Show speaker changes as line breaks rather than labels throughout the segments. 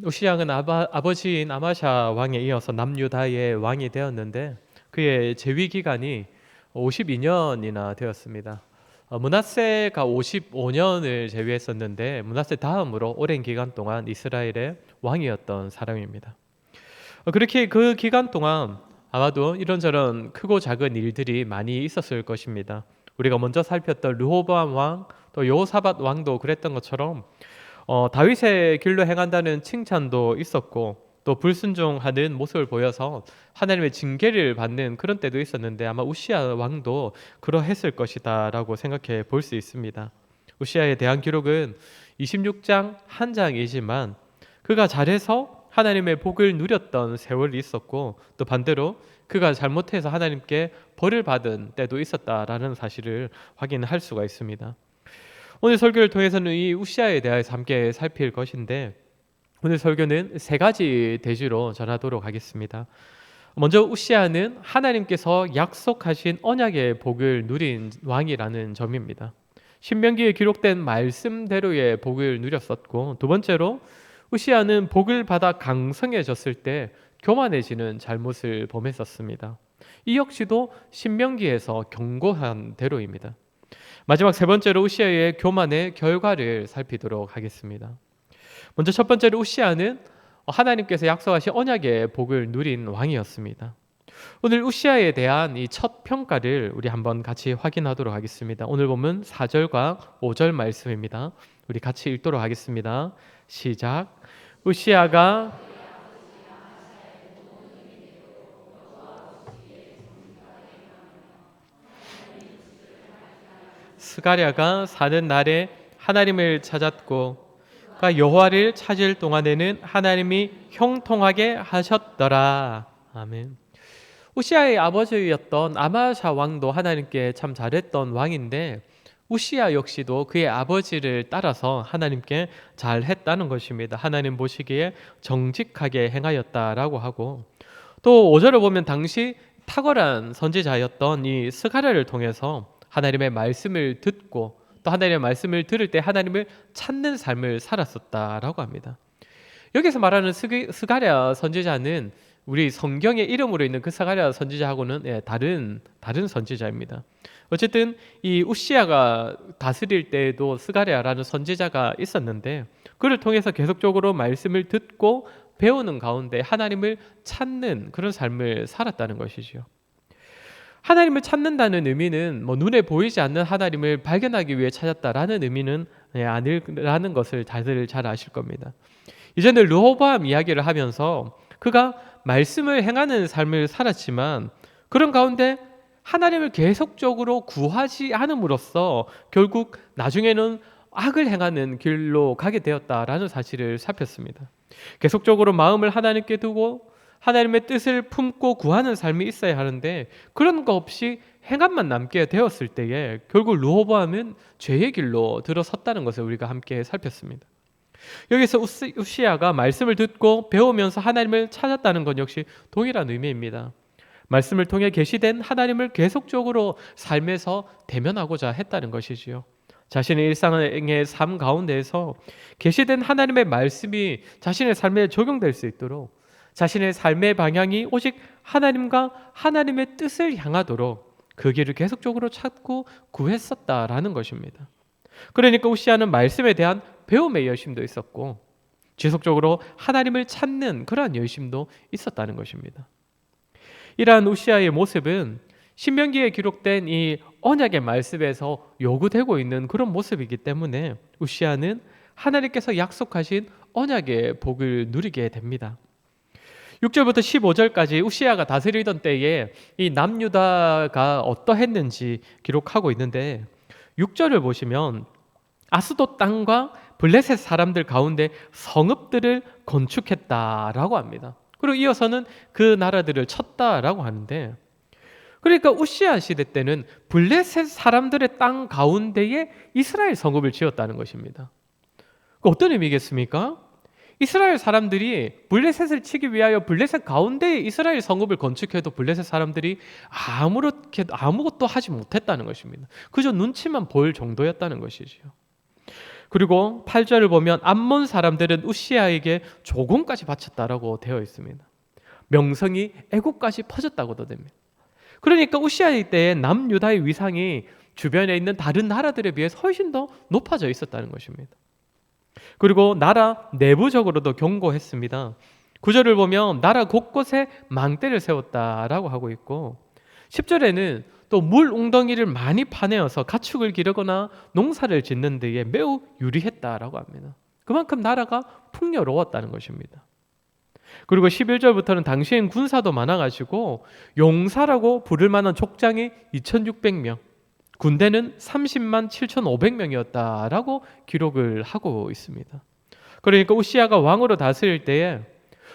우시야는 아버지인 아마샤 왕에 이어서 남유다의 왕이 되었는데 그의 재위 기간이 52년이나 되었습니다. 므낫세가 55년을 재위했었는데 므낫세 다음으로 오랜 기간 동안 이스라엘의 왕이었던 사람입니다. 그렇게 그 기간 동안 아마도 이런저런 크고 작은 일들이 많이 있었을 것입니다. 우리가 먼저 살폈던 르호보암 왕, 또 여호사밧 왕도 그랬던 것처럼 다윗의 길로 행한다는 칭찬도 있었고 또 불순종하는 모습을 보여서 하나님의 징계를 받는 그런 때도 있었는데 아마 우시야 왕도 그러했을 것이다 라고 생각해 볼 수 있습니다. 우시야에 대한 기록은 26장 한 장이지만 그가 잘해서 하나님의 복을 누렸던 세월이 있었고 또 반대로 그가 잘못해서 하나님께 벌을 받은 때도 있었다라는 사실을 확인할 수가 있습니다. 오늘 설교를 통해서는 이 우시야에 대해서 함께 살필 것인데 오늘 설교는 세 가지 대지로 전하도록 하겠습니다. 먼저 우시야는 하나님께서 약속하신 언약의 복을 누린 왕이라는 점입니다. 신명기에 기록된 말씀대로의 복을 누렸었고 두 번째로 우시야는 복을 받아 강성해졌을 때 교만해지는 잘못을 범했었습니다. 이 역시도 신명기에서 경고한 대로입니다. 마지막 세 번째로 우시야의 교만의 결과를 살피도록 하겠습니다. 먼저 첫 번째로 우시야는 하나님께서 약속하신 언약의 복을 누린 왕이었습니다. 오늘 우시야에 대한 이 첫 평가를 우리 한번 같이 확인하도록 하겠습니다. 오늘 보면 4절과 5절 말씀입니다. 우리 같이 읽도록 하겠습니다. 시작. 우시야가 스가랴가 사는 날에 하나님을 찾았고 그가 여호와를 찾을 동안에는 하나님이 형통하게 하셨더라. 아멘. 우시야의 아버지였던 아마샤 왕도 하나님께 참 잘했던 왕인데 우시야 역시도 그의 아버지를 따라서 하나님께 잘했다는 것입니다. 하나님 보시기에 정직하게 행하였다라고 하고 또 5절을 보면 당시 탁월한 선지자였던 이 스가랴를 통해서 하나님의 말씀을 듣고 또 하나님의 말씀을 들을 때 하나님을 찾는 삶을 살았었다라고 합니다. 여기서 말하는 스가랴 선지자는 우리 성경의 이름으로 있는 그 스가랴 선지자하고는 다른 선지자입니다. 어쨌든 이 우시야가 다스릴 때에도 스가랴라는 선지자가 있었는데 그를 통해서 계속적으로 말씀을 듣고 배우는 가운데 하나님을 찾는 그런 삶을 살았다는 것이죠. 하나님을 찾는다는 의미는 눈에 보이지 않는 하나님을 발견하기 위해 찾았다라는 의미는 아니라는 것을 다들 잘 아실 겁니다. 이제는 르호보암 이야기를 하면서 그가 말씀을 행하는 삶을 살았지만 그런 가운데 하나님을 계속적으로 구하지 않음으로써 결국 나중에는 악을 행하는 길로 가게 되었다라는 사실을 살폈습니다. 계속적으로 마음을 하나님께 두고 하나님의 뜻을 품고 구하는 삶이 있어야 하는데 그런 거 없이 행함만 남게 되었을 때에 결국 르호보암은 죄의 길로 들어섰다는 것을 우리가 함께 살폈습니다. 여기서 우시야가 말씀을 듣고 배우면서 하나님을 찾았다는 것 역시 동일한 의미입니다. 말씀을 통해 계시된 하나님을 계속적으로 삶에서 대면하고자 했다는 것이지요. 자신의 일상의 삶 가운데에서 계시된 하나님의 말씀이 자신의 삶에 적용될 수 있도록 자신의 삶의 방향이 오직 하나님과 하나님의 뜻을 향하도록 그 길을 계속적으로 찾고 구했었다라는 것입니다. 그러니까 우시야는 말씀에 대한 배움의 열심도 있었고 지속적으로 하나님을 찾는 그러한 열심도 있었다는 것입니다. 이러한 우시야의 모습은 신명기에 기록된 이 언약의 말씀에서 요구되고 있는 그런 모습이기 때문에 우시야는 하나님께서 약속하신 언약의 복을 누리게 됩니다. 6절부터 15절까지 우시야가 다스리던 때에 이 남유다가 어떠했는지 기록하고 있는데 6절을 보시면 아스돗 땅과 블레셋 사람들 가운데 성읍들을 건축했다라고 합니다. 그리고 이어서는 그 나라들을 쳤다라고 하는데 그러니까 우시야 시대 때는 블레셋 사람들의 땅 가운데에 이스라엘 성읍을 지었다는 것입니다. 어떤 의미겠습니까? 이스라엘 사람들이 블레셋을 치기 위하여 블레셋 가운데에 이스라엘 성읍을 건축해도 블레셋 사람들이 아무것도 하지 못했다는 것입니다. 그저 눈치만 볼 정도였다는 것이지요. 그리고 8절을 보면 암몬 사람들은 우시아에게 조공까지 바쳤다라고 되어 있습니다. 명성이 애국까지 퍼졌다고도 됩니다. 그러니까 우시아의 때에 남유다의 위상이 주변에 있는 다른 나라들에 비해서 훨씬 더 높아져 있었다는 것입니다. 그리고 나라 내부적으로도 견고했습니다. 9절을 보면 나라 곳곳에 망대를 세웠다라고 하고 있고 10절에는 또 물 웅덩이를 많이 파내어서 가축을 기르거나 농사를 짓는 데에 매우 유리했다라고 합니다. 그만큼 나라가 풍요로웠다는 것입니다. 그리고 11절부터는 당시엔 군사도 많아가지고 용사라고 부를 만한 족장이 2600명, 군대는 30만 7500명이었다라고 기록을 하고 있습니다. 그러니까 우시아가 왕으로 다스릴 때에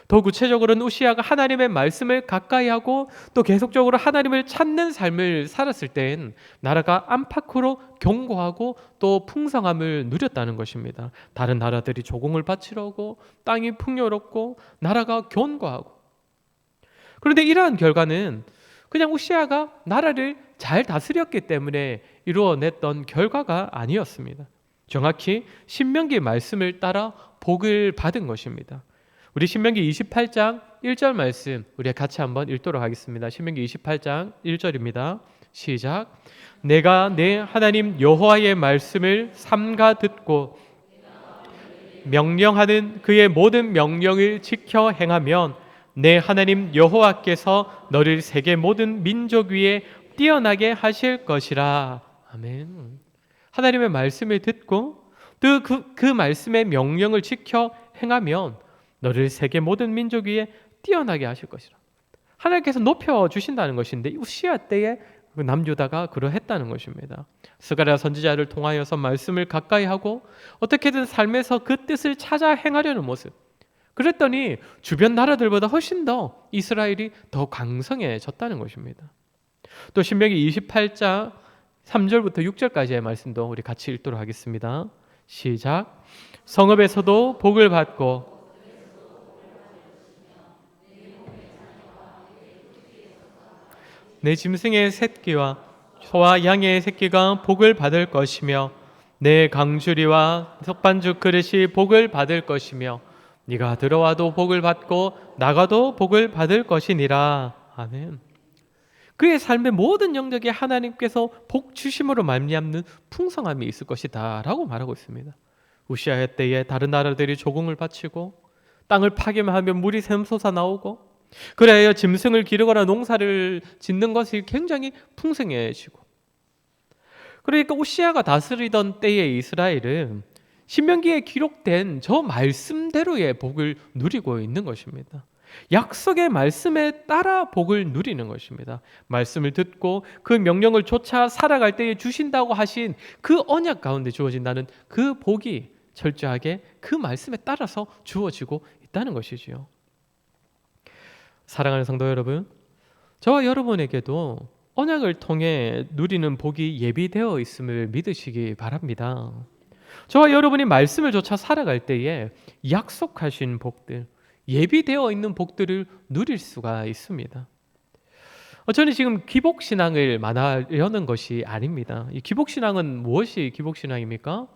더 구체적으로는 우시아가 하나님의 말씀을 가까이 하고 또 계속적으로 하나님을 찾는 삶을 살았을 때엔 나라가 안팎으로 견고하고 또 풍성함을 누렸다는 것입니다. 다른 나라들이 조공을 바치러 오고 땅이 풍요롭고 나라가 견고하고, 그런데 이러한 결과는 그냥 우시아가 나라를 잘 다스렸기 때문에 이루어냈던 결과가 아니었습니다. 정확히 신명기 말씀을 따라 복을 받은 것입니다. 우리 신명기 28장 1절 말씀 우리 같이 한번 읽도록 하겠습니다. 신명기 28장 1절입니다. 시작. 내가 내 하나님 여호와의 말씀을 삼가 듣고 명령하는 그의 모든 명령을 지켜 행하면 내 하나님 여호와께서 너를 세계 모든 민족 위에 뛰어나게 하실 것이라. 아멘. 하나님의 말씀을 듣고 또 그 말씀의 명령을 지켜 행하면 너를 세계 모든 민족 위에 뛰어나게 하실 것이라. 하나님께서 높여주신다는 것인데 우시아 때에 남유다가 그러했다는 것입니다. 스가랴 선지자를 통하여서 말씀을 가까이 하고 어떻게든 삶에서 그 뜻을 찾아 행하려는 모습, 그랬더니 주변 나라들보다 훨씬 더 이스라엘이 더 강성해졌다는 것입니다. 또 신명기 28장 3절부터 6절까지의 말씀도 우리 같이 읽도록 하겠습니다. 시작. 성읍에서도 복을 받고 내 짐승의 새끼와 소와 양의 새끼가 복을 받을 것이며 내 강주리와 석반죽 그릇이 복을 받을 것이며 네가 들어와도 복을 받고 나가도 복을 받을 것이니라. 아멘. 그의 삶의 모든 영역에 하나님께서 복 주심으로 말미암는 풍성함이 있을 것이다 라고 말하고 있습니다. 우시아의 때에 다른 나라들이 조공을 바치고 땅을 파기만 하면 물이 샘솟아 나오고 그래야 짐승을 기르거나 농사를 짓는 것이 굉장히 풍성해지고, 그러니까 우시아가 다스리던 때의 이스라엘은 신명기에 기록된 저 말씀대로의 복을 누리고 있는 것입니다. 약속의 말씀에 따라 복을 누리는 것입니다. 말씀을 듣고 그 명령을 쫓아 살아갈 때에 주신다고 하신 그 언약 가운데 주어진다는 그 복이 철저하게 그 말씀에 따라서 주어지고 있다는 것이지요. 사랑하는 성도 여러분, 저와 여러분에게도 언약을 통해 누리는 복이 예비되어 있음을 믿으시기 바랍니다. 저와 여러분이 말씀을 쫓아 살아갈 때에 약속하신 복들, 예비되어 있는 복들을 누릴 수가 있습니다. 저는 지금 기복신앙을 말하려는 것이 아닙니다. 이 기복신앙은 무엇이 기복신앙입니까?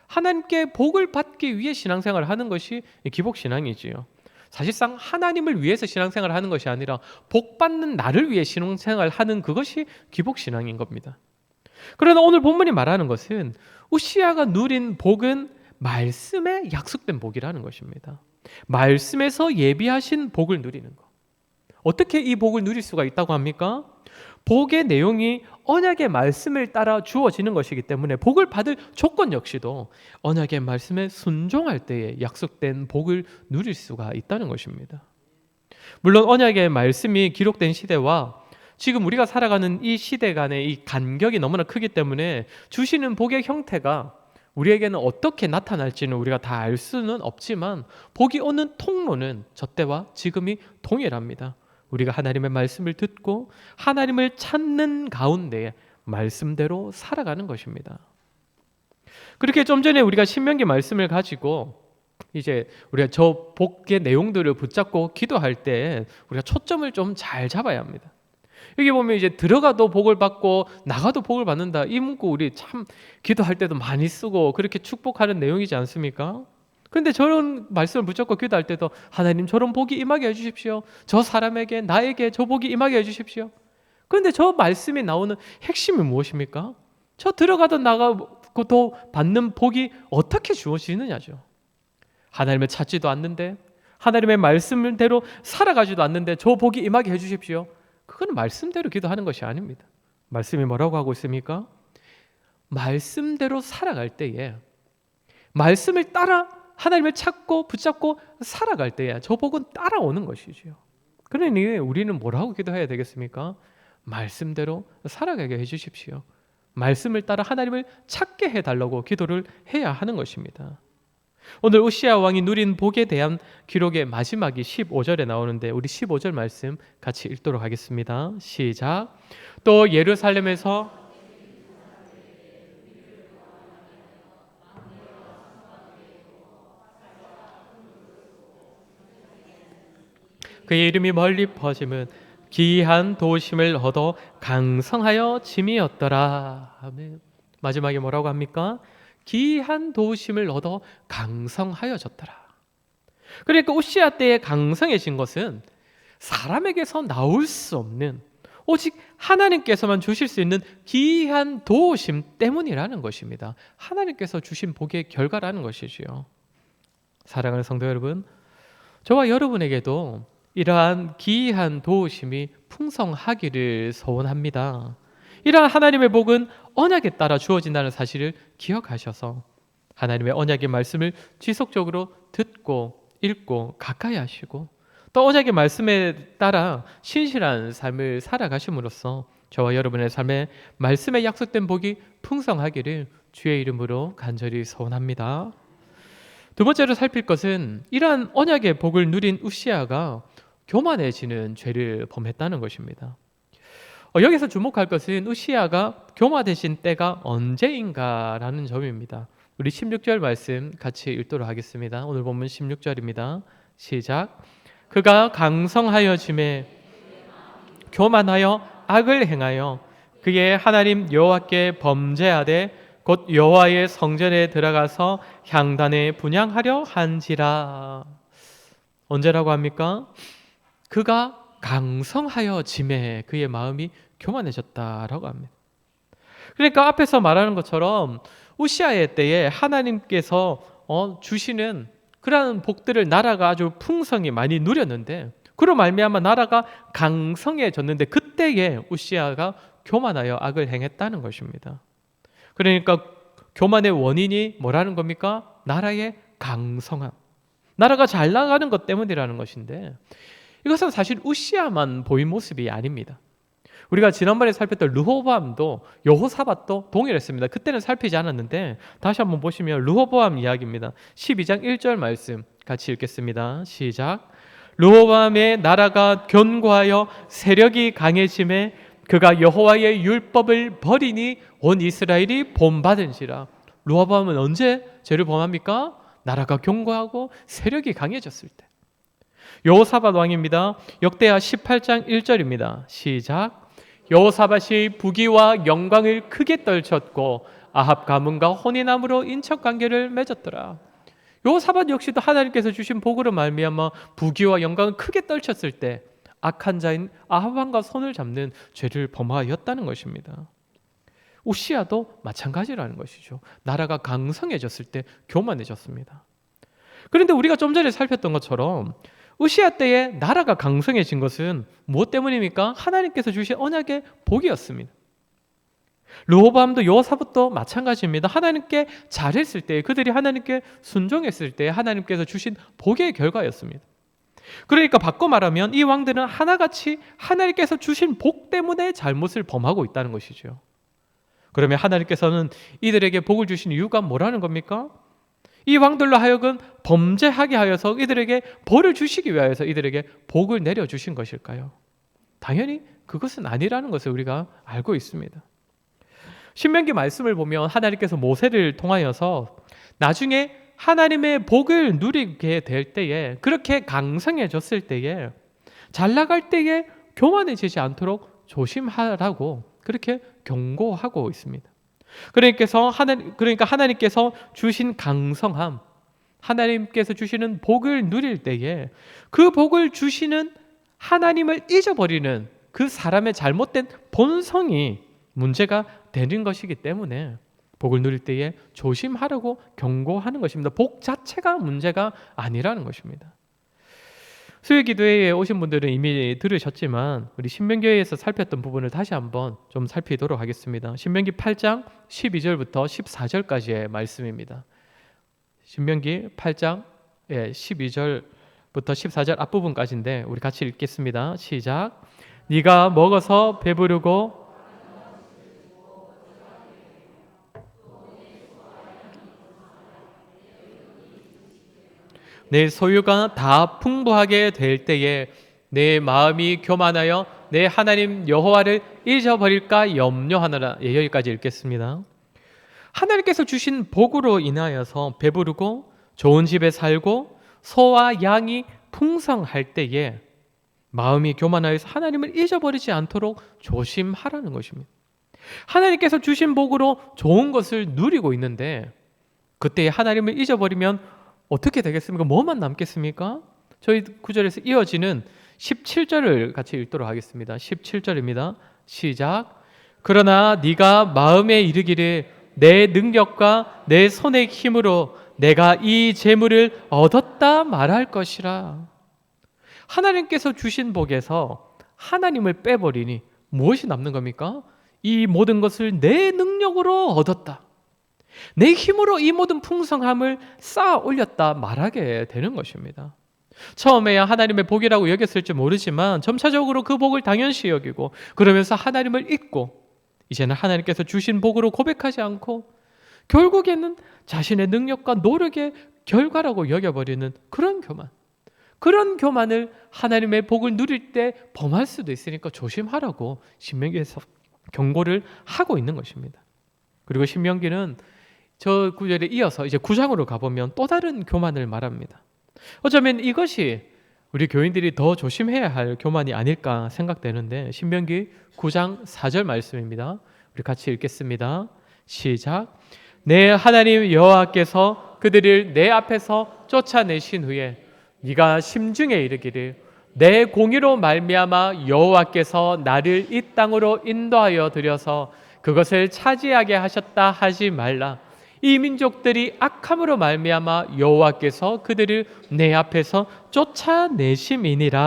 하나님께 복을 받기 위해 신앙생활을 하는 것이 기복신앙이지요. 사실상 하나님을 위해서 신앙생활을 하는 것이 아니라 복 받는 나를 위해 신앙생활을 하는 그것이 기복신앙인 겁니다. 그러나 오늘 본문이 말하는 것은 우시아가 누린 복은 말씀에 약속된 복이라는 것입니다. 말씀에서 예비하신 복을 누리는 것. 어떻게 이 복을 누릴 수가 있다고 합니까? 복의 내용이 언약의 말씀을 따라 주어지는 것이기 때문에 복을 받을 조건 역시도 언약의 말씀에 순종할 때에 약속된 복을 누릴 수가 있다는 것입니다. 물론 언약의 말씀이 기록된 시대와 지금 우리가 살아가는 이 시대 간의 이 간격이 너무나 크기 때문에 주시는 복의 형태가 우리에게는 어떻게 나타날지는 우리가 다 알 수는 없지만 복이 오는 통로는 저때와 지금이 동일합니다. 우리가 하나님의 말씀을 듣고 하나님을 찾는 가운데 말씀대로 살아가는 것입니다. 그렇게 좀 전에 우리가 신명기 말씀을 가지고 이제 우리가 저 복의 내용들을 붙잡고 기도할 때 우리가 초점을 좀 잘 잡아야 합니다. 여기 보면 이제 들어가도 복을 받고 나가도 복을 받는다. 이 문구 우리 참 기도할 때도 많이 쓰고 그렇게 축복하는 내용이지 않습니까? 근데 저런 말씀을 붙잡고 기도할 때도 하나님 저런 복이 임하게 해주십시오. 저 사람에게 나에게 저 복이 임하게 해주십시오. 그런데 저 말씀에 나오는 핵심이 무엇입니까? 저 들어가도 나가도 받는 복이 어떻게 주어지느냐죠. 하나님을 찾지도 않는데 하나님의 말씀대로 살아가지도 않는데 저 복이 임하게 해주십시오. 그건 말씀대로 기도하는 것이 아닙니다. 말씀이 뭐라고 하고 있습니까? 말씀대로 살아갈 때에 말씀을 따라 하나님을 찾고 붙잡고 살아갈 때에 저 복은 따라오는 것이지요. 그러니 우리는 뭐라고 기도해야 되겠습니까? 말씀대로 살아가게 해주십시오. 말씀을 따라 하나님을 찾게 해달라고 기도를 해야 하는 것입니다. 오늘 우시야 왕이 누린 복에 대한 기록의 마지막이 15절에 나오는데 우리 15절 말씀 같이 읽도록 하겠습니다. 시작. 또 예루살렘에서 그의 이름이 멀리 퍼짐은 기이한 도심을 얻어 강성하여 짐이었더라. 아멘. 마지막에 뭐라고 합니까? 기이한 도심을 얻어 강성하여졌더라. 그러니까 우시야 때에 강성해진 것은 사람에게서 나올 수 없는 오직 하나님께서만 주실 수 있는 기이한 도우심 때문이라는 것입니다. 하나님께서 주신 복의 결과라는 것이지요. 사랑하는 성도 여러분, 저와 여러분에게도 이러한 기이한 도우심이 풍성하기를 소원합니다. 이러한 하나님의 복은 언약에 따라 주어진다는 사실을 기억하셔서 하나님의 언약의 말씀을 지속적으로 듣고 읽고 가까이 하시고 또 언약의 말씀에 따라 신실한 삶을 살아가심으로써 저와 여러분의 삶에 말씀에 약속된 복이 풍성하기를 주의 이름으로 간절히 소원합니다. 두 번째로 살필 것은 이러한 언약의 복을 누린 우시야가 교만해지는 죄를 범했다는 것입니다. 여기서 주목할 것은 우시야가 교만해진 때가 언제인가라는 점입니다. 우리 16절 말씀 같이 읽도록 하겠습니다. 오늘 본문 16절입니다. 시작. 그가 강성하여짐에 교만하여 악을 행하여 그의 하나님 여호와께 범죄하되 곧 여호와의 성전에 들어가서 향단에 분향하려 한지라. 언제라고 합니까? 그가 강성하여짐에 그의 마음이 교만해졌다라고 합니다. 그러니까 앞에서 말하는 것처럼 우시야의 때에 하나님께서 주시는 그러한 복들을 나라가 아주 풍성히 많이 누렸는데 그로 말미암아 나라가 강성해졌는데 그때에 우시야가 교만하여 악을 행했다는 것입니다. 그러니까 교만의 원인이 뭐라는 겁니까? 나라의 강성함. 나라가 잘 나가는 것 때문이라는 것인데 이것은 사실 우시야만 보인 모습이 아닙니다. 우리가 지난번에 살폈던 르호보암도 여호사밧도 동일했습니다. 그때는 살피지 않았는데 다시 한번 보시면 르호보암 이야기입니다. 12장 1절 말씀 같이 읽겠습니다. 시작. 르호보암의 나라가 견고하여 세력이 강해짐에 그가 여호와의 율법을 버리니 온 이스라엘이 본받은지라. 르호보암은 언제 죄를 범합니까? 나라가 견고하고 세력이 강해졌을 때. 여호사밧 왕입니다. 역대하 18장 1절입니다. 시작. 여호사밧이 부귀와 영광을 크게 떨쳤고 아합 가문과 혼인함으로 인척관계를 맺었더라. 여호사밧 역시도 하나님께서 주신 복으로 말미암아 부귀와 영광을 크게 떨쳤을 때 악한 자인 아합 왕과 손을 잡는 죄를 범하였다는 것입니다. 우시야도 마찬가지라는 것이죠. 나라가 강성해졌을 때 교만해졌습니다. 그런데 우리가 좀 전에 살폈던 것처럼 우시야 때에 나라가 강성해진 것은 무엇 때문입니까? 하나님께서 주신 언약의 복이었습니다. 르호보암도 여호사밧도 마찬가지입니다. 하나님께 잘했을 때, 그들이 하나님께 순종했을 때 하나님께서 주신 복의 결과였습니다. 그러니까 바꿔 말하면 이 왕들은 하나같이 하나님께서 주신 복 때문에 잘못을 범하고 있다는 것이죠. 그러면 하나님께서는 이들에게 복을 주신 이유가 뭐라는 겁니까? 이 왕들로 하여금 범죄하게 하여서 이들에게 벌을 주시기 위하여서 이들에게 복을 내려주신 것일까요? 당연히 그것은 아니라는 것을 우리가 알고 있습니다. 신명기 말씀을 보면 하나님께서 모세를 통하여서 나중에 하나님의 복을 누리게 될 때에 그렇게 강성해졌을 때에 잘 나갈 때에 교만해지지 않도록 조심하라고 그렇게 경고하고 있습니다. 그러니까 하나님께서 주신 강성함, 하나님께서 주시는 복을 누릴 때에 그 복을 주시는 하나님을 잊어버리는 그 사람의 잘못된 본성이 문제가 되는 것이기 때문에 복을 누릴 때에 조심하라고 경고하는 것입니다. 복 자체가 문제가 아니라는 것입니다. 수요 기도회에 오신 분들은 이미 들으셨지만 우리 신명기에서 살폈던 부분을 다시 한번 좀 살피도록 하겠습니다. 신명기 8장 12절부터 14절까지의 말씀입니다. 신명기 8장 12절부터 14절 앞부분까지인데 우리 같이 읽겠습니다. 시작. 네가 먹어서 배부르고 내 소유가 다 풍부하게 될 때에 내 마음이 교만하여 내 하나님 여호와를 잊어버릴까 염려하노라. 여기까지 읽겠습니다. 하나님께서 주신 복으로 인하여서 배부르고 좋은 집에 살고 소와 양이 풍성할 때에 마음이 교만하여서 하나님을 잊어버리지 않도록 조심하라는 것입니다. 하나님께서 주신 복으로 좋은 것을 누리고 있는데 그때 하나님을 잊어버리면 어떻게 되겠습니까? 뭐만 남겠습니까? 저희 구절에서 이어지는 17절을 같이 읽도록 하겠습니다. 17절입니다. 시작. 그러나 네가 마음에 이르기를 내 능력과 내 손의 힘으로 내가 이 재물을 얻었다 말할 것이라. 하나님께서 주신 복에서 하나님을 빼버리니 무엇이 남는 겁니까? 이 모든 것을 내 능력으로 얻었다, 내 힘으로 이 모든 풍성함을 쌓아 올렸다 말하게 되는 것입니다. 처음에야 하나님의 복이라고 여겼을지 모르지만 점차적으로 그 복을 당연시 여기고 그러면서 하나님을 잊고 이제는 하나님께서 주신 복으로 고백하지 않고 결국에는 자신의 능력과 노력의 결과라고 여겨버리는 그런 교만을 하나님의 복을 누릴 때 범할 수도 있으니까 조심하라고 신명기에서 경고를 하고 있는 것입니다. 그리고 신명기는 저 구절에 이어서 이제 9장으로 가보면 또 다른 교만을 말합니다. 어쩌면 이것이 우리 교인들이 더 조심해야 할 교만이 아닐까 생각되는데 신명기 9장 4절 말씀입니다. 우리 같이 읽겠습니다. 시작. 내 하나님 여호와께서 그들을 내 앞에서 쫓아내신 후에 네가 심중에 이르기를 내 공의로 말미암아 여호와께서 나를 이 땅으로 인도하여 들여서 그것을 차지하게 하셨다 하지 말라. 이 민족들이 악함으로 말미암아 여호와께서 그들을 내 앞에서 쫓아내심이니라.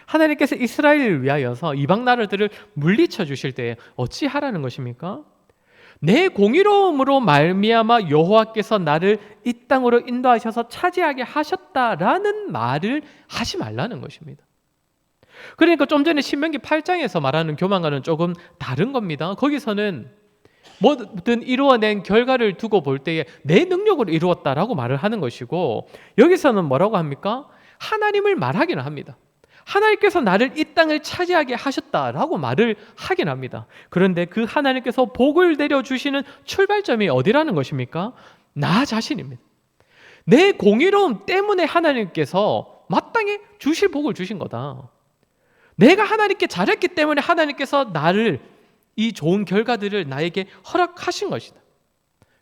하나님께서 이스라엘을 위하여서 이방 나라들을 물리쳐 주실 때 어찌하라는 것입니까? 내 공의로움으로 말미암아 여호와께서 나를 이 땅으로 인도하셔서 차지하게 하셨다라는 말을 하지 말라는 것입니다. 그러니까 좀 전에 신명기 8장에서 말하는 교만과는 조금 다른 겁니다. 거기서는 뭐든 이루어낸 결과를 두고 볼 때에 내 능력으로 이루었다라고 말을 하는 것이고 여기서는 뭐라고 합니까? 하나님을 말하기는 합니다. 하나님께서 나를 이 땅을 차지하게 하셨다라고 말을 하긴 합니다. 그런데 그 하나님께서 복을 내려주시는 출발점이 어디라는 것입니까? 나 자신입니다. 내 공의로움 때문에 하나님께서 마땅히 주실 복을 주신 거다. 내가 하나님께 잘했기 때문에 하나님께서 나를 이 좋은 결과들을 나에게 허락하신 것이다.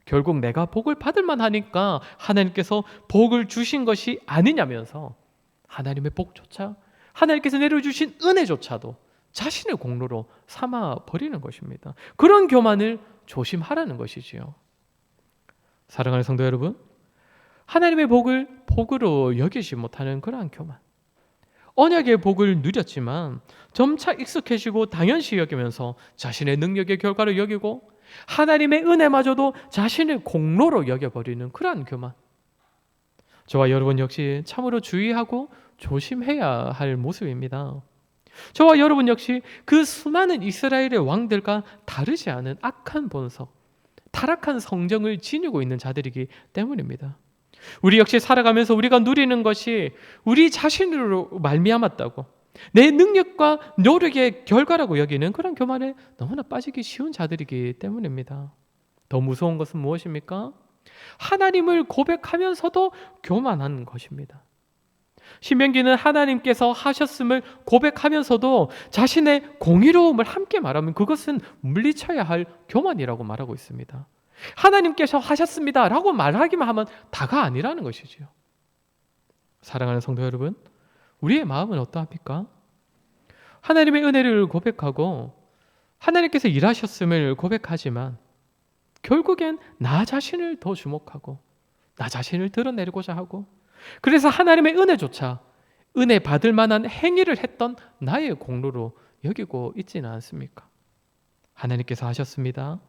결국 내가 복을 받을 만하니까 하나님께서 복을 주신 것이 아니냐면서 하나님의 복조차 하나님께서 내려주신 은혜조차도 자신의 공로로 삼아버리는 것입니다. 그런 교만을 조심하라는 것이지요. 사랑하는 성도 여러분, 하나님의 복을 복으로 여기지 못하는 그러한 교만, 언약의 복을 누렸지만 점차 익숙해지고 당연시 여기면서 자신의 능력의 결과로 여기고 하나님의 은혜마저도 자신의 공로로 여겨버리는 그러한 교만, 저와 여러분 역시 참으로 주의하고 조심해야 할 모습입니다. 저와 여러분 역시 그 수많은 이스라엘의 왕들과 다르지 않은 악한 본성, 타락한 성정을 지니고 있는 자들이기 때문입니다. 우리 역시 살아가면서 우리가 누리는 것이 우리 자신으로 말미암았다고, 내 능력과 노력의 결과라고 여기는 그런 교만에 너무나 빠지기 쉬운 자들이기 때문입니다. 더 무서운 것은 무엇입니까? 하나님을 고백하면서도 교만한 것입니다. 신명기는 하나님께서 하셨음을 고백하면서도 자신의 공의로움을 함께 말하면 그것은 물리쳐야 할 교만이라고 말하고 있습니다. 하나님께서 하셨습니다 라고 말하기만 하면 다가 아니라는 것이지요. 사랑하는 성도 여러분, 우리의 마음은 어떠합니까? 하나님의 은혜를 고백하고 하나님께서 일하셨음을 고백하지만 결국엔 나 자신을 더 주목하고 나 자신을 드러내고자 하고, 그래서 하나님의 은혜조차 은혜 받을 만한 행위를 했던 나의 공로로 여기고 있지는 않습니까? 하나님께서 하셨습니다.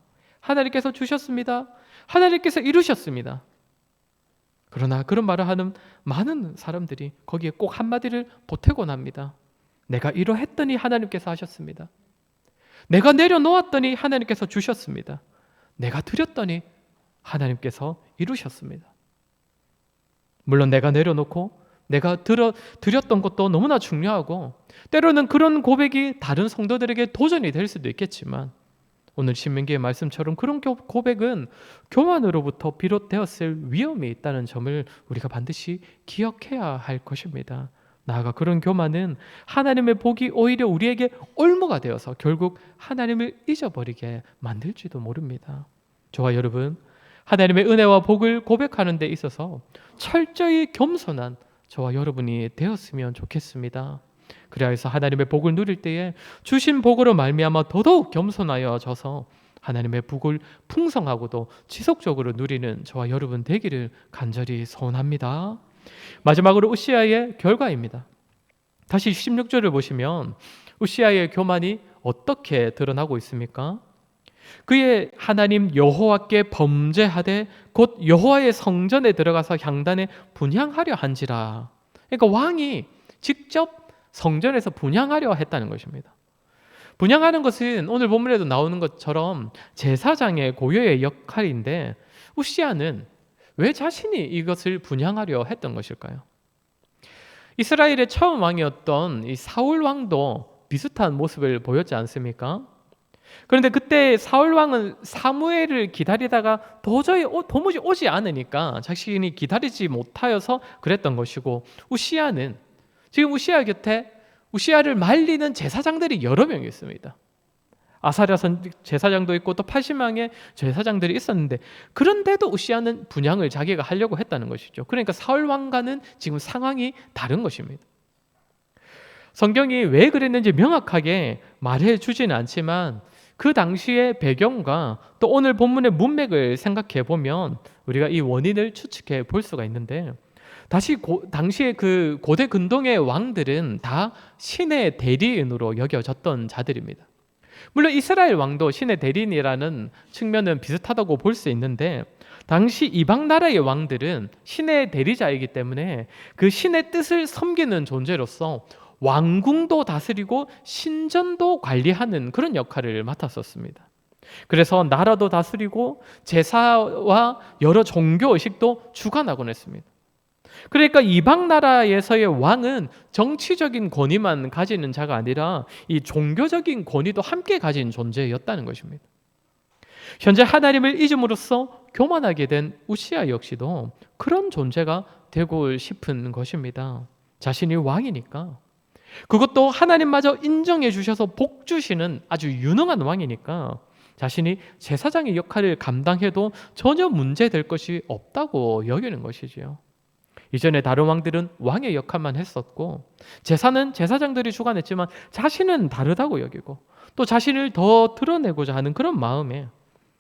하나님께서 주셨습니다. 하나님께서 이루셨습니다. 그러나 그런 말을 하는 많은 사람들이 거기에 꼭 한마디를 보태곤 합니다. 내가 이러했더니 하나님께서 하셨습니다. 내가 내려놓았더니 하나님께서 주셨습니다. 내가 드렸더니 하나님께서 이루셨습니다. 물론 내가 내려놓고 내가 드렸던 것도 너무나 중요하고 때로는 그런 고백이 다른 성도들에게 도전이 될 수도 있겠지만 오늘 신명기의 말씀처럼 그런 고백은 교만으로부터 비롯되었을 위험이 있다는 점을 우리가 반드시 기억해야 할 것입니다. 나아가 그런 교만은 하나님의 복이 오히려 우리에게 올무가 되어서 결국 하나님을 잊어버리게 만들지도 모릅니다. 저와 여러분, 하나님의 은혜와 복을 고백하는 데 있어서 철저히 겸손한 저와 여러분이 되었으면 좋겠습니다. 그래야 해서 하나님의 복을 누릴 때에 주신 복으로 말미암아 더더욱 겸손하여져서 하나님의 복을 풍성하고도 지속적으로 누리는 저와 여러분 되기를 간절히 소원합니다. 마지막으로 우시아의 결과입니다. 다시 16절을 보시면 우시아의 교만이 어떻게 드러나고 있습니까? 그의 하나님 여호와께 범죄하되 곧 여호와의 성전에 들어가서 향단에 분향하려 한지라. 그러니까 왕이 직접 성전에서 분향하려 했다는 것입니다. 분향하는 것은 오늘 본문에도 나오는 것처럼 제사장의 고유의 역할인데 우시아는 왜 자신이 이것을 분향하려 했던 것일까요? 이스라엘의 처음 왕이었던 이 사울 왕도 비슷한 모습을 보였지 않습니까? 그런데 그때 사울 왕은 사무엘을 기다리다가 도무지 오지 않으니까 자신이 기다리지 못하여서 그랬던 것이고, 우시아는 지금 우시아 곁에 우시아를 말리는 제사장들이 여러 명이 있습니다. 아사랴 제사장도 있고 또 80명의 제사장들이 있었는데 그런데도 우시아는 분향을 자기가 하려고 했다는 것이죠. 그러니까 사울 왕과는 지금 상황이 다른 것입니다. 성경이 왜 그랬는지 명확하게 말해주지는 않지만 그 당시의 배경과 또 오늘 본문의 문맥을 생각해 보면 우리가 이 원인을 추측해 볼 수가 있는데, 당시의 그 고대 근동의 왕들은 다 신의 대리인으로 여겨졌던 자들입니다. 물론 이스라엘 왕도 신의 대리인이라는 측면은 비슷하다고 볼 수 있는데 당시 이방 나라의 왕들은 신의 대리자이기 때문에 그 신의 뜻을 섬기는 존재로서 왕궁도 다스리고 신전도 관리하는 그런 역할을 맡았었습니다. 그래서 나라도 다스리고 제사와 여러 종교 의식도 주관하곤 했습니다. 그러니까 이방 나라에서의 왕은 정치적인 권위만 가지는 자가 아니라 이 종교적인 권위도 함께 가진 존재였다는 것입니다. 현재 하나님을 잊음으로써 교만하게 된 우시아 역시도 그런 존재가 되고 싶은 것입니다. 자신이 왕이니까, 그것도 하나님마저 인정해 주셔서 복 주시는 아주 유능한 왕이니까 자신이 제사장의 역할을 감당해도 전혀 문제될 것이 없다고 여기는 것이지요. 이전에 다른 왕들은 왕의 역할만 했었고 제사는 제사장들이 주관했지만 자신은 다르다고 여기고 또 자신을 더 드러내고자 하는 그런 마음에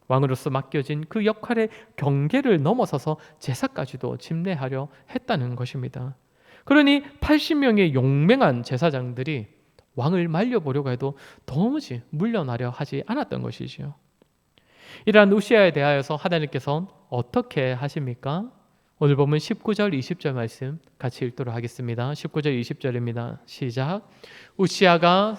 왕으로서 맡겨진 그 역할의 경계를 넘어서서 제사까지도 집례하려 했다는 것입니다. 그러니 80명의 용맹한 제사장들이 왕을 말려보려고 해도 도무지 물러나려 하지 않았던 것이지요. 이러한 우시아에 대하여서 하나님께서 어떻게 하십니까? 오늘 보면 19절 20절 말씀 같이 읽도록 하겠습니다. 19절 20절입니다. 시작. 우시아가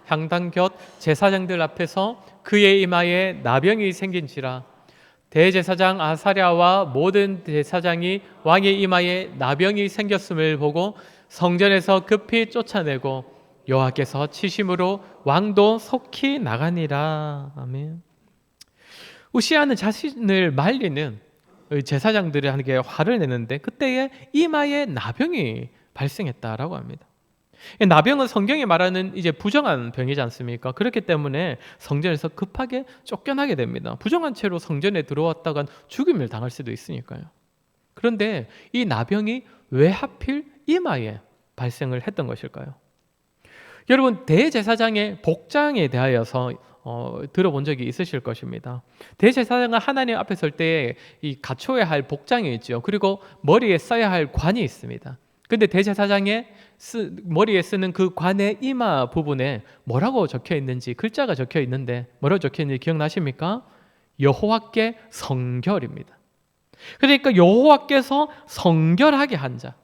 향단 곁 제사장들 앞에서 그의 이마에 나병이 생긴지라. 대제사장 아사랴와 모든 제사장이 왕의 이마에 나병이 생겼음을 보고 성전에서 급히 쫓아내고 여호와께서 치심으로 왕도 속히 나가니라. 아멘. 우시아는 자신을 말리는 제사장들에게 화를 내는데 그때에 이마에 나병이 발생했다라고 합니다. 나병은 성경이 말하는 이제 부정한 병이지 않습니까? 그렇기 때문에 성전에서 급하게 쫓겨나게 됩니다. 부정한 채로 성전에 들어왔다간 죽임을 당할 수도 있으니까요. 그런데 이 나병이 왜 하필 이마에 발생을 했던 것일까요? 여러분, 대제사장의 복장에 대하여서 들어본 적이 있으실 것입니다. 대제사장은 하나님 앞에 설 때 이 갖춰야 할 복장이 있죠. 그리고 머리에 써야 할 관이 있습니다. 근데 대제사장의 머리에 쓰는 그 관의 이마 부분에 뭐라고 적혀 있는지, 글자가 적혀 있는데 뭐라고 적혀 있는지 기억나십니까? 여호와께 성결입니다. 그러니까 여호와께서 성결하게 한 자,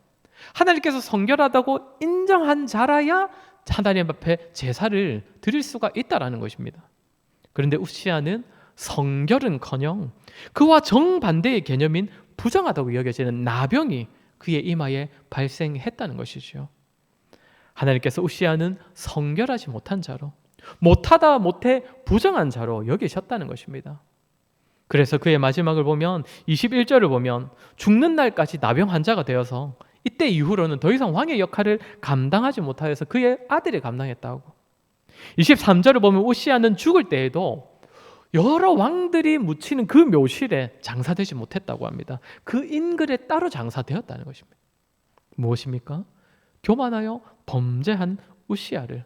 하나님께서 성결하다고 인정한 자라야 하나님 앞에 제사를 드릴 수가 있다라는 것입니다. 그런데 우시아는 성결은커녕 그와 정반대의 개념인 부정하다고 여겨지는 나병이 그의 이마에 발생했다는 것이죠. 하나님께서 우시아는 성결하지 못한 자로, 못하다 못해 부정한 자로 여기셨다는 것입니다. 그래서 그의 마지막을 보면 21절을 보면 죽는 날까지 나병 환자가 되어서 이때 이후로는 더 이상 왕의 역할을 감당하지 못하여서 그의 아들이 감당했다고. 23절을 보면 우시아는 죽을 때에도 여러 왕들이 묻히는 그 묘실에 장사되지 못했다고 합니다. 그 인글에 따로 장사되었다는 것입니다. 무엇입니까? 교만하여 범죄한 우시아를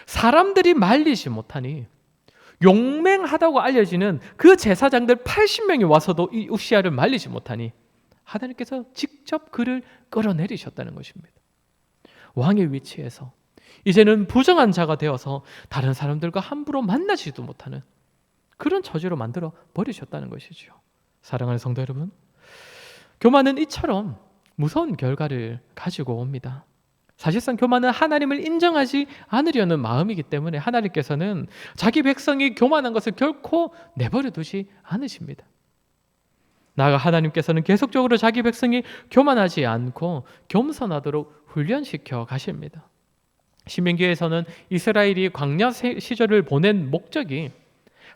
사람들이 말리지 못하니 용맹하다고 알려지는 그 제사장들 80명이 와서도 이 우시아를 말리지 못하니 하나님께서 직접 그를 끌어내리셨다는 것입니다. 왕의 위치에서 이제는 부정한 자가 되어서 다른 사람들과 함부로 만나지도 못하는 그런 처지로 만들어 버리셨다는 것이죠. 사랑하는 성도 여러분, 교만은 이처럼 무서운 결과를 가지고 옵니다. 사실상 교만은 하나님을 인정하지 않으려는 마음이기 때문에 하나님께서는 자기 백성이 교만한 것을 결코 내버려 두지 않으십니다. 나아가 하나님께서는 계속적으로 자기 백성이 교만하지 않고 겸손하도록 훈련시켜 가십니다. 신명기에서는 이스라엘이 광야 시절을 보낸 목적이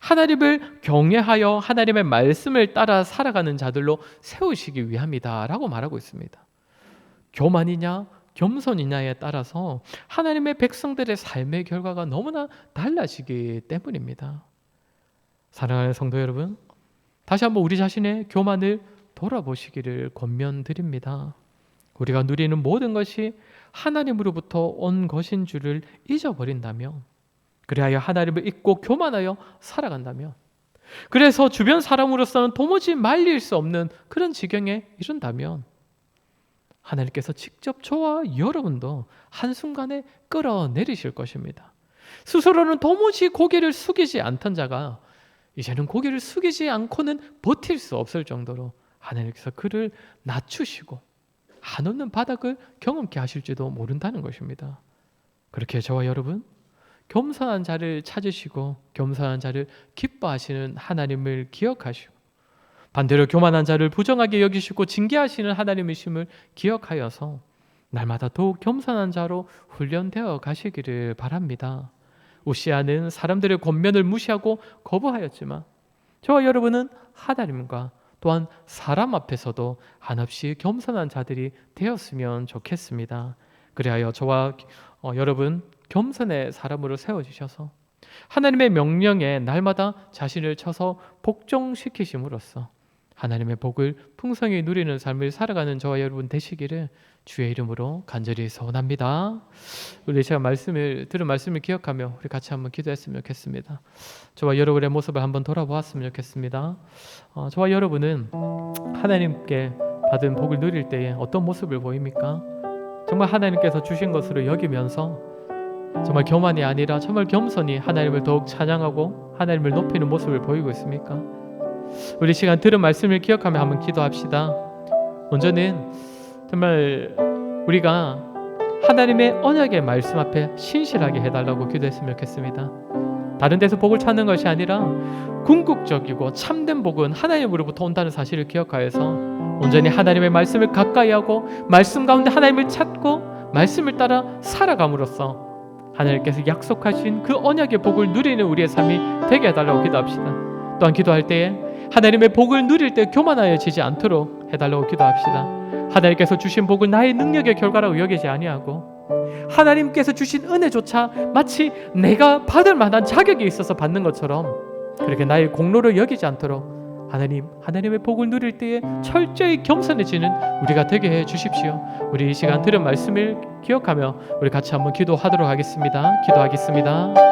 하나님을 경외하여 하나님의 말씀을 따라 살아가는 자들로 세우시기 위함이다라고 말하고 있습니다. 교만이냐 겸손이냐에 따라서 하나님의 백성들의 삶의 결과가 너무나 달라지기 때문입니다. 사랑하는 성도 여러분, 다시 한번 우리 자신의 교만을 돌아보시기를 권면드립니다. 우리가 누리는 모든 것이 하나님으로부터 온 것인 줄을 잊어버린다면, 그리하여 하나님을 잊고 교만하여 살아간다면, 그래서 주변 사람으로서는 도무지 말릴 수 없는 그런 지경에 이른다면 하나님께서 직접 저와 여러분도 한순간에 끌어내리실 것입니다. 스스로는 도무지 고개를 숙이지 않던 자가 이제는 고개를 숙이지 않고는 버틸 수 없을 정도로 하나님께서 그를 낮추시고 한없는 바닥을 경험케 하실지도 모른다는 것입니다. 그렇게 저와 여러분, 겸손한 자를 찾으시고 겸손한 자를 기뻐하시는 하나님을 기억하시고 반대로 교만한 자를 부정하게 여기시고 징계하시는 하나님이심을 기억하여서 날마다 더욱 겸손한 자로 훈련되어 가시기를 바랍니다. 우시아는 사람들의 권면을 무시하고 거부하였지만 저와 여러분은 하나님과 또한 사람 앞에서도 한없이 겸손한 자들이 되었으면 좋겠습니다. 그리하여 저와 여러분 겸손의 사람으로 세워주셔서 하나님의 명령에 날마다 자신을 쳐서 복종시키심으로써 하나님의 복을 풍성히 누리는 삶을 살아가는 저와 여러분 되시기를 주의 이름으로 간절히 소원합니다. 우리 제가 들은 말씀을 기억하며 우리 같이 한번 기도했으면 좋겠습니다. 저와 여러분의 모습을 한번 돌아보았으면 좋겠습니다. 저와 여러분은 하나님께 받은 복을 누릴 때에 어떤 모습을 보입니까? 정말 하나님께서 주신 것으로 여기면서 정말 교만이 아니라 정말 겸손히 하나님을 더욱 찬양하고 하나님을 높이는 모습을 보이고 있습니까? 우리 시간 들은 말씀을 기억하며 한번 기도합시다. 먼저는 정말 우리가 하나님의 언약의 말씀 앞에 신실하게 해달라고 기도했으면 좋겠습니다. 다른 데서 복을 찾는 것이 아니라 궁극적이고 참된 복은 하나님으로부터 온다는 사실을 기억하여서 온전히 하나님의 말씀을 가까이 하고 말씀 가운데 하나님을 찾고 말씀을 따라 살아감으로써 하나님께서 약속하신 그 언약의 복을 누리는 우리의 삶이 되게 해달라고 기도합시다. 또한 기도할 때에 하나님의 복을 누릴 때 교만하여지지 않도록 해달라고 기도합시다. 하나님께서 주신 복을 나의 능력의 결과라고 여기지 아니하고 하나님께서 주신 은혜조차 마치 내가 받을 만한 자격이 있어서 받는 것처럼 그렇게 나의 공로를 여기지 않도록 하나님의 복을 누릴 때에 철저히 겸손해지는 우리가 되게 해 주십시오. 우리 이 시간 들은 말씀을 기억하며 우리 같이 한번 기도하도록 하겠습니다. 기도하겠습니다.